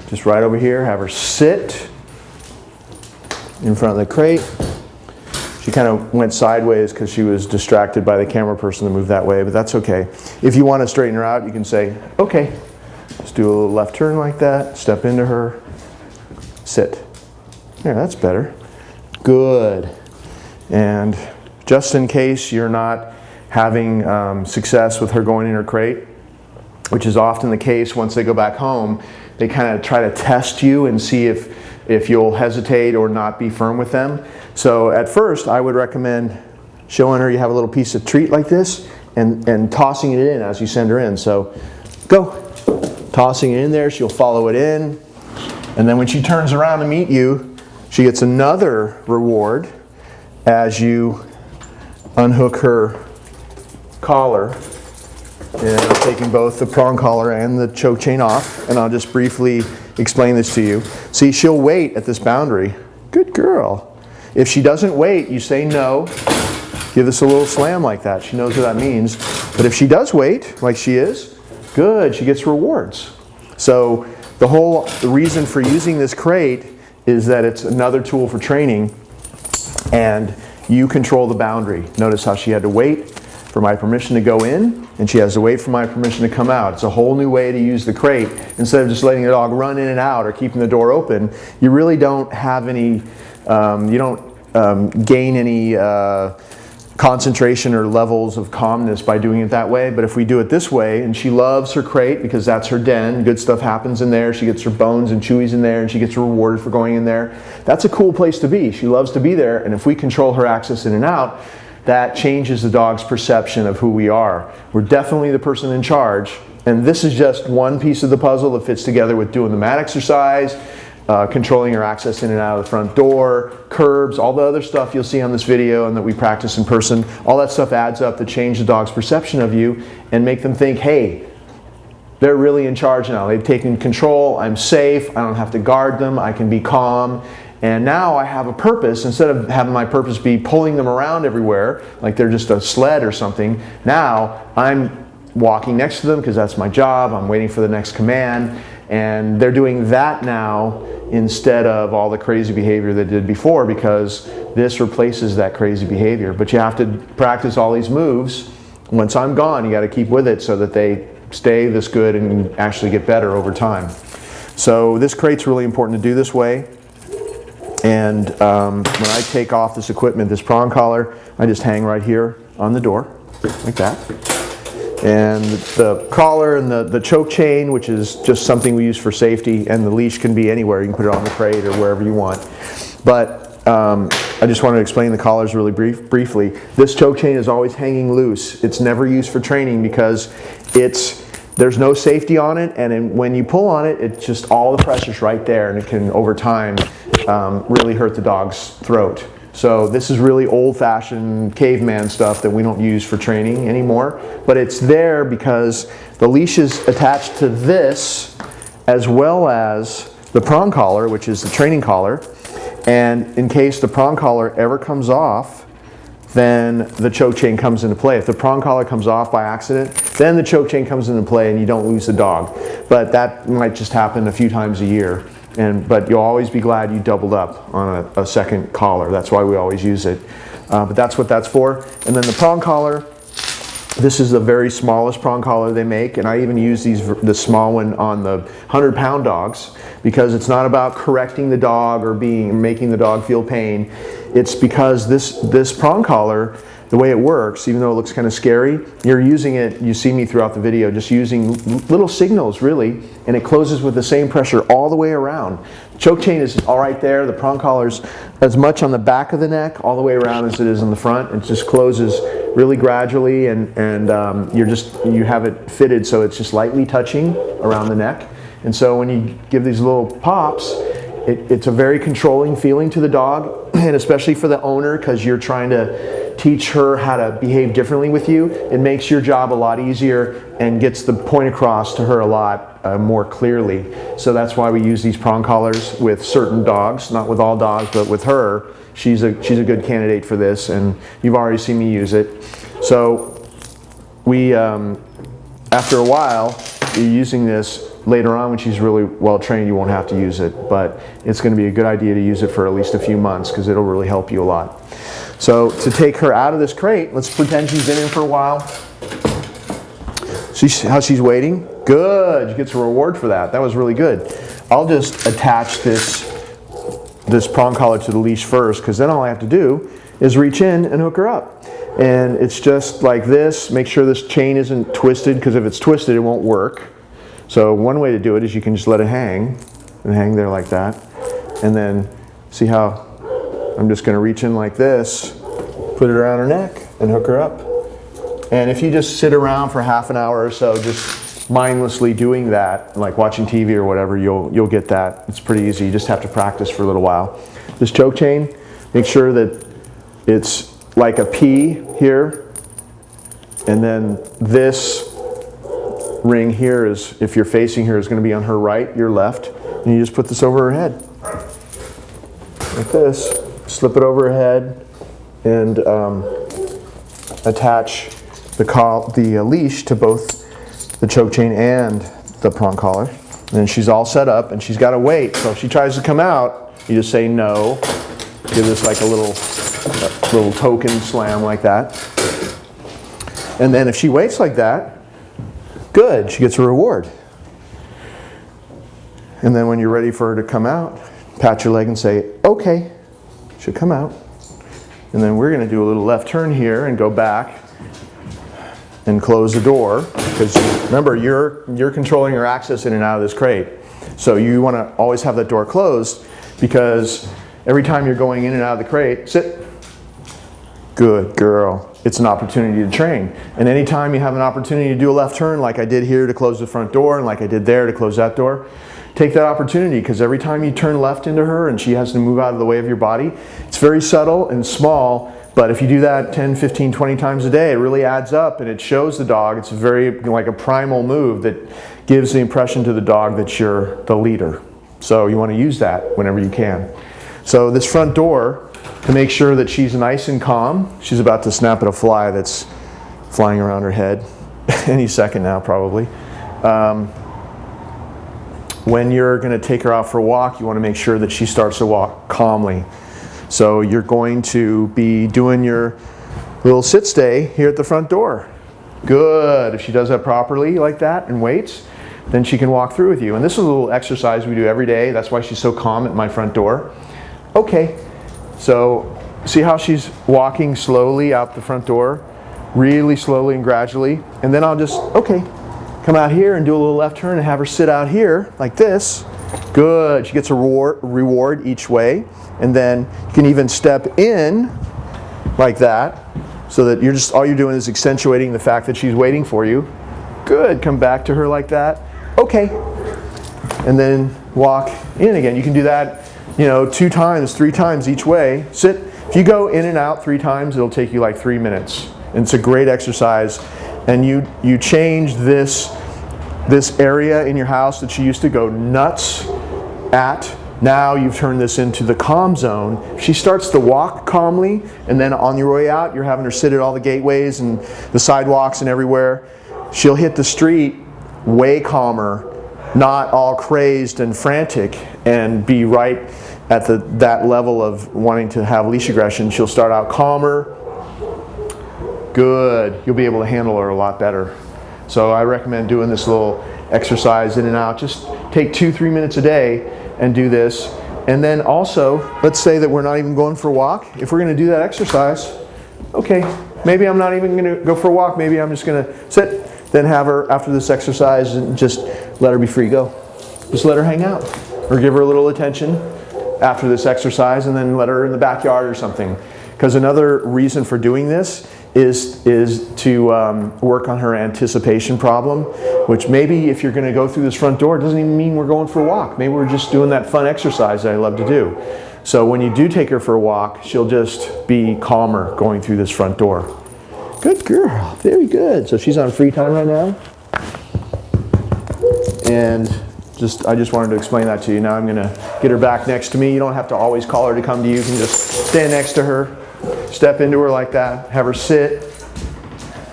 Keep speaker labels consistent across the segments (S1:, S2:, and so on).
S1: just right over here, have her sit in front of the crate. She kind of went sideways because she was distracted by the camera person to move that way, but that's okay. If you want to straighten her out, you can say, okay. Just do a little left turn like that, step into her, sit. Yeah, that's better. Good. And just in case you're not having success with her going in her crate, which is often the case once they go back home, they kind of try to test you and see if you'll hesitate or not be firm with them. So at first, I would recommend showing her you have a little piece of treat like this and tossing it in as you send her in. So go. Tossing it in there, she'll follow it in. And then when she turns around to meet you, she gets another reward as you unhook her collar. And I'm taking both the prong collar and the choke chain off, and I'll just briefly explain this to you. See, she'll wait at this boundary. Good girl. If she doesn't wait, you say no. Give this a little slam like that. She knows what that means. But if she does wait, like she is, good, she gets rewards. So the reason for using this crate is that it's another tool for training, and you control the boundary. Notice how she had to wait for my permission to go in, and she has to wait for my permission to come out. It's a whole new way to use the crate. Instead of just letting the dog run in and out or keeping the door open, you really don't have any, you don't gain any concentration or levels of calmness by doing it that way. But if we do it this way, and she loves her crate because that's her den, good stuff happens in there, she gets her bones and chewies in there, and she gets rewarded for going in there. That's a cool place to be. She loves to be there, and if we control her access in and out, that changes the dog's perception of who we are. We're definitely the person in charge, and this is just one piece of the puzzle that fits together with doing the mat exercise, controlling her access in and out of the front door, curbs, all the other stuff you'll see on this video and that we practice in person. All that stuff adds up to change the dog's perception of you and make them think, hey, they're really in charge now. They've taken control, I'm safe, I don't have to guard them, I can be calm. And now I have a purpose. Instead of having my purpose be pulling them around everywhere, like they're just a sled or something, now I'm walking next to them because that's my job, I'm waiting for the next command, and they're doing that now instead of all the crazy behavior they did before, because this replaces that crazy behavior. But you have to practice all these moves. Once I'm gone, you got to keep with it so that they stay this good and actually get better over time. So this crate's really important to do this way. And when I take off this equipment, this prong collar, I just hang right here on the door, like that. And the collar and the choke chain, which is just something we use for safety, and the leash can be anywhere. You can put it on the crate or wherever you want. But I just wanted to explain the collars really briefly. This choke chain is always hanging loose. It's never used for training because there's no safety on it, and when you pull on it, it's just all the pressure's right there, and it can, over time, really hurt the dog's throat. So this is really old-fashioned caveman stuff that we don't use for training anymore, but it's there because the leash is attached to this as well as the prong collar, which is the training collar, and in case the prong collar ever comes off, then the choke chain comes into play. If the prong collar comes off by accident, then the choke chain comes into play and you don't lose the dog. But that might just happen a few times a year. But you'll always be glad you doubled up on a second collar. That's why we always use it. But that's what that's for. And then the prong collar, this is the very smallest prong collar they make, and I even use the small one on the 100-pound dogs because it's not about correcting the dog or making the dog feel pain. It's because this prong collar, the way it works, even though it looks kind of scary, you're using it, you see me throughout the video, just using little signals really, and it closes with the same pressure all the way around. Choke chain is all right there, the prong collar's as much on the back of the neck all the way around as it is on the front. It just closes really gradually, and you have it fitted so it's just lightly touching around the neck. And so when you give these little pops, it's a very controlling feeling to the dog, and especially for the owner, because you're trying to teach her how to behave differently with you. It makes your job a lot easier and gets the point across to her a lot more clearly. So that's why we use these prong collars with certain dogs, not with all dogs, but with her. She's a good candidate for this, and you've already seen me use it. So we, after a while, you're using this, later on when she's really well trained, you won't have to use it, but it's going to be a good idea to use it for at least a few months because it'll really help you a lot. So to take her out of this crate, let's pretend she's in here for a while. See how she's waiting? Good. She gets a reward for that. That was really good. I'll just attach this prong collar to the leash first, because then all I have to do is reach in and hook her up. And it's just like this. Make sure this chain isn't twisted, because if it's twisted, it won't work. So one way to do it is you can just let it hang, and hang there like that. And then see how I'm just going to reach in like this, put it around her neck, and hook her up. And if you just sit around for half an hour or so, just mindlessly doing that, like watching TV or whatever, you'll get that. It's pretty easy. You just have to practice for a little while. This choke chain, make sure that it's like a P here, and then this ring here is, if you're facing her, is going to be on her right, your left, and you just put this over her head like this. Slip it over her head and attach the leash to both the choke chain and the prong collar. And then she's all set up, and she's got to wait. So if she tries to come out, you just say no. Give this like a little token slam like that. And then if she waits like that, good, she gets a reward. And then when you're ready for her to come out, pat your leg and say, okay, she'll come out. And then we're going to do a little left turn here and go back and close the door, because remember, you're controlling her access in and out of this crate. So you want to always have that door closed, because every time you're going in and out of the crate, sit. Good girl. It's an opportunity to train. And anytime you have an opportunity to do a left turn, like I did here to close the front door and like I did there to close that door, take that opportunity, because every time you turn left into her and she has to move out of the way of your body, it's very subtle and small, but if you do that 10, 15, 20 times a day, it really adds up, and it shows the dog. It's very like a primal move that gives the impression to the dog that you're the leader. So you want to use that whenever you can. So this front door, to make sure that she's nice and calm, she's about to snap at a fly that's flying around her head any second now probably. When you're going to take her out for a walk, you want to make sure that she starts to walk calmly. So you're going to be doing your little sit stay here at the front door. Good. If she does that properly like that and waits, then she can walk through with you. And this is a little exercise we do every day. That's why she's so calm at my front door. Okay. So see how she's walking slowly out the front door? Really slowly and gradually. And then I'll just, okay, come out here and do a little left turn and have her sit out here like this. Good. She gets a reward each way. And then you can even step in like that, so that you're just, all you're doing is accentuating the fact that she's waiting for you. Good. Come back to her like that. Okay. And then walk in again. You can do that, 2 times, 3 times each way. Sit. If you go in and out 3 times, it'll take you like 3 minutes. And it's a great exercise. And you change this area in your house that she used to go nuts at. Now you've turned this into the calm zone. She starts to walk calmly, and then on your way out, you're having her sit at all the gateways and the sidewalks and everywhere. She'll hit the street way calmer, not all crazed and frantic, and be right at that level of wanting to have leash aggression. She'll start out calmer. Good. You'll be able to handle her a lot better. So I recommend doing this little exercise in and out. Just take 2-3 minutes a day and do this. And then also, let's say that we're not even going for a walk. If we're going to do that exercise, okay, maybe I'm not even going to go for a walk. Maybe I'm just going to sit, then have her after this exercise and just let her be free. Go. Just let her hang out, or give her a little attention after this exercise, and then let her in the backyard or something. Because another reason for doing this is to work on her anticipation problem, which maybe if you're going to go through this front door, it doesn't even mean we're going for a walk. Maybe we're just doing that fun exercise that I love to do. So when you do take her for a walk, she'll just be calmer going through this front door. Good girl. Very good. So she's on free time right now. And I just wanted to explain that to you. Now I'm going to get her back next to me. You don't have to always call her to come to you. You can just stand next to her. Step into her like that, have her sit,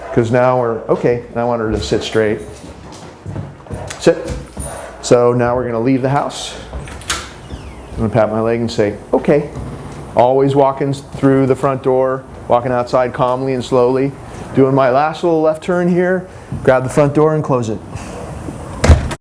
S1: because now we're, okay, and I want her to sit straight. Sit. So now we're going to leave the house. I'm going to pat my leg and say, okay. Always walking through the front door, walking outside calmly and slowly. Doing my last little left turn here, grab the front door and close it.